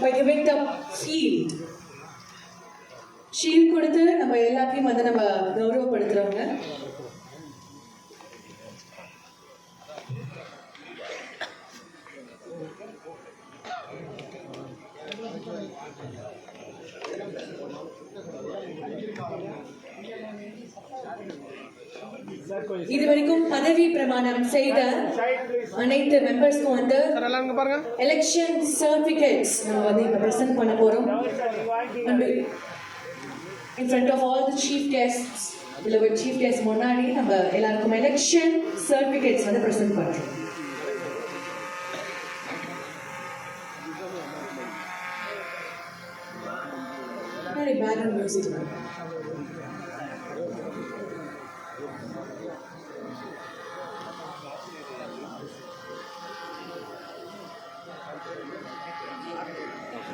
by giving the shield. Shield கொடுத்து நம்ம எல்லாத்தையும் வந்து நம்ம கௌரவப்படுத்துறவங்க. இதுவரைக்கும் பதவி பிரமாணம் செய்த அனைத்து மெம்பர்ஸ்க்கும் வந்து எலெக்ஷன் சர்டிபிகேட்ஸ் நம்ம வந்து இப்ப பிரசன்ட் பண்ண போறோம். In front of all the chief guests, beloved chief guests முன்னாடி நம்ம எல்லாருக்கும் எலெக்ஷன் சர்டிபிகேட்ஸ் வந்து பிரசன்ட் பண்றோம். very background music.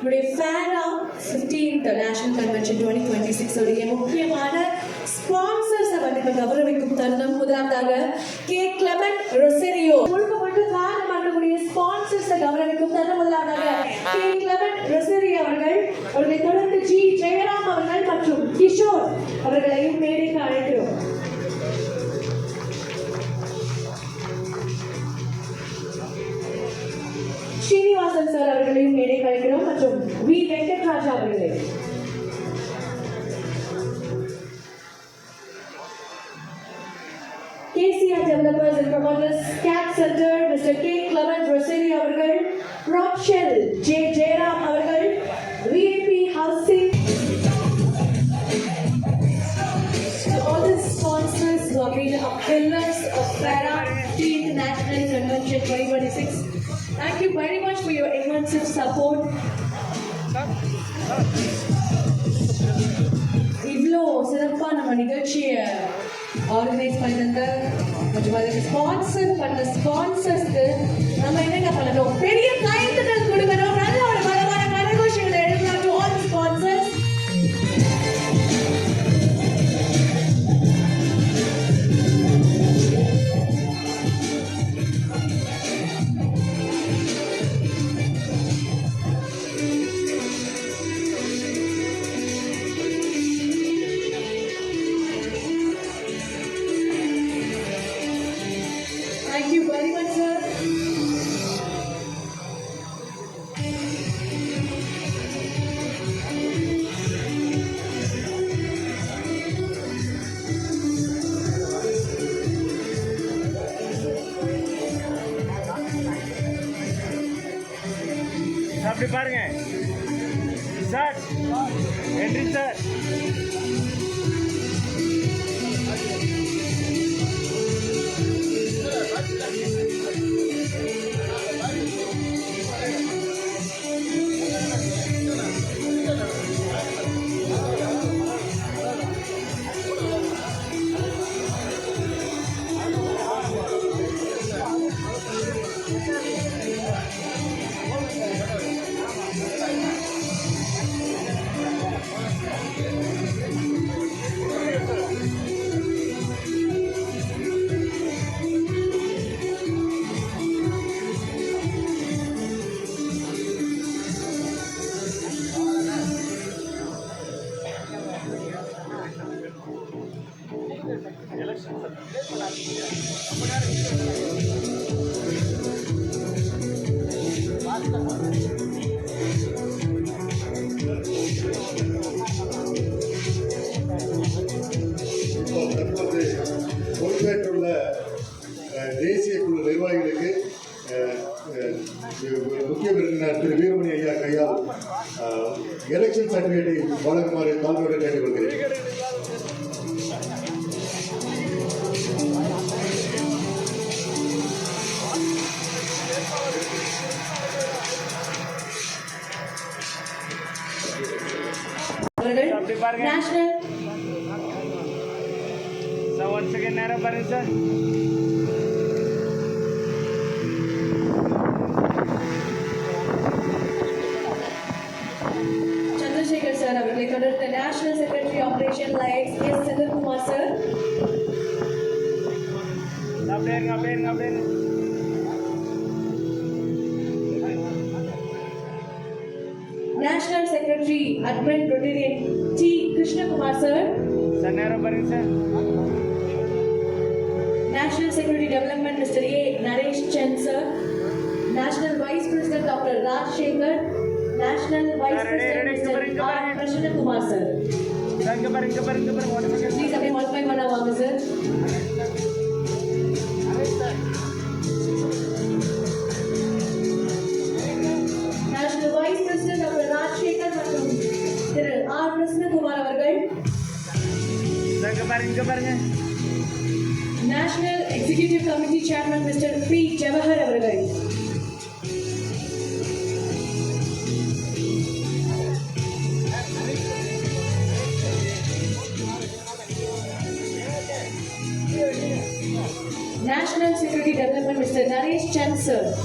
Today, FARA 15th National Convention 2026 உடைய முக்கியமான ஸ்பான்சர்ஸ் வந்து கௌரவிக்கும் தருணம். முதலாவதாக கே கிளமெண்ட் ரொசேரியோ முழுக்க முழுக்க காரணம் பண்ணக்கூடிய ஸ்பான்சர்ஸ் கௌரவிக்கும் தருணம். முதலாவதாக கே கிளமெண்ட் ரொசேரியோ அவர்களை தொடர்ந்து ஜி ஜெயராம் அவர்கள் மற்றும் கிஷோர் அவர்களையும் மேடைக்கு அழைக்கிறோம். ஸ்ரீனிவாசன் சார் அவர்களையும் மேடை கலைக்கிறோம் மற்றும் வி வெங்கட்ராஜா அவர்களே. KCR Developers and Promoters CAT Center Mr. K. Clement Rosario அவர்கள், Rochelle J. Jairam அவர்கள், VIP Housing. To all the sponsors who have been pillars of FARA 15th National Convention 2026. Thank you very much for your immense support. இவ்வளோ சிறப்பாக நம்ம நிகழ்ச்சியை organise பண்ணிருந்த மற்றும் அதுக்கு sponsor பண்ண ஸ்பான்சர்ஸ்க்கு நம்ம என்னென்ன பண்ணணும், பெரிய கைத்தட்டல் கொடுக்கணும். நல்ல ஒரு பலமான கரகோஷங்களை எடுக்கலாம். To all sponsors. அப்படி பாருங்க சார், நன்றி சார். பொறுப்பேற்றுள்ள தேசிய குழு நிர்வாகிகளுக்கு முக்கிய விருந்தினர் திரு வீரமணி ஐயா கையால் எலெக்ஷன் சர்டிபிகேட்டை வழங்குமாறு தாழ்மையுடன் கேட்டுக்கொள்கிறேன். நேஷனல் once again நேரா பாருங்க சார். சந்திரசேகர் சார் அவர்களை தொடர்ந்து national secretary operation lights S Senthilkumar sir. அப்படியே National Secretary, Admin Rotarian T. Krishna Kumar sir. Sir நேரம் பாருங்க sir. National Security Development, Mr. A. Naresh Chand sir. National Vice President, Dr. Raj Shekhar. National Vice Sir, ready, President, ready, Mr. R. Krishna Kumar sir. Sir இங்க பாருங்க இங்க பாருங்க இங்க பாருங்க. one second. Please அப்படியே one by one வாங்க sir. National Vice President, Dr. Raj Shekhar மற்றும் திரு R. Krishna Kumar அவர்கள். சார் இங்க பாருங்க இங்க பாருங்க. National Executive Committee Chairman, Mr. P. Jawahar அவர்கள். National Security Development, Mr. Naresh Chand sir.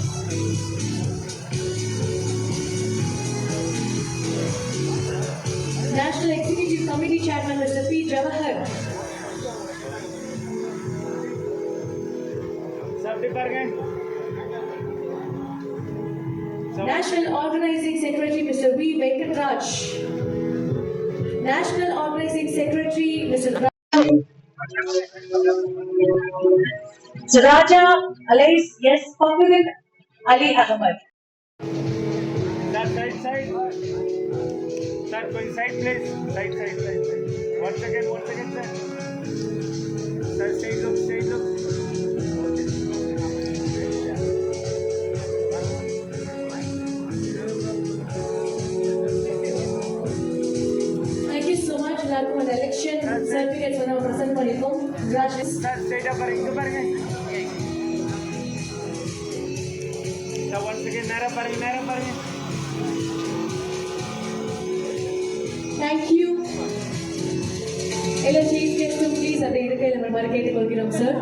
National Executive Committee Chairman, Mr. P. Jawahar. Sir அப்படி பாருங்க. National Organizing Secretary, Mr. V. Venkatraj. National Organizing Secretary, Mr. Raja Alais S. Fakhruddin Ali Ahmad. Sir, side. Sir, going side, please. Side. One second, sir. Sir, stage look. Thank you so much. எல்லாருக்கும் அந்த election certificates வந்து present பண்ணிருக்கோம். Congratulations. Sir, straight up பாருங்க இங்க பாருங்க. Sir, once again நேரா பாருங்க. Thank you. எல்லா சீஃப் கெஸ்டும் ப்ளீஸ் அந்த இருக்கையில் நம்ம கேட்டுக்கொள்கிறோம் சார்.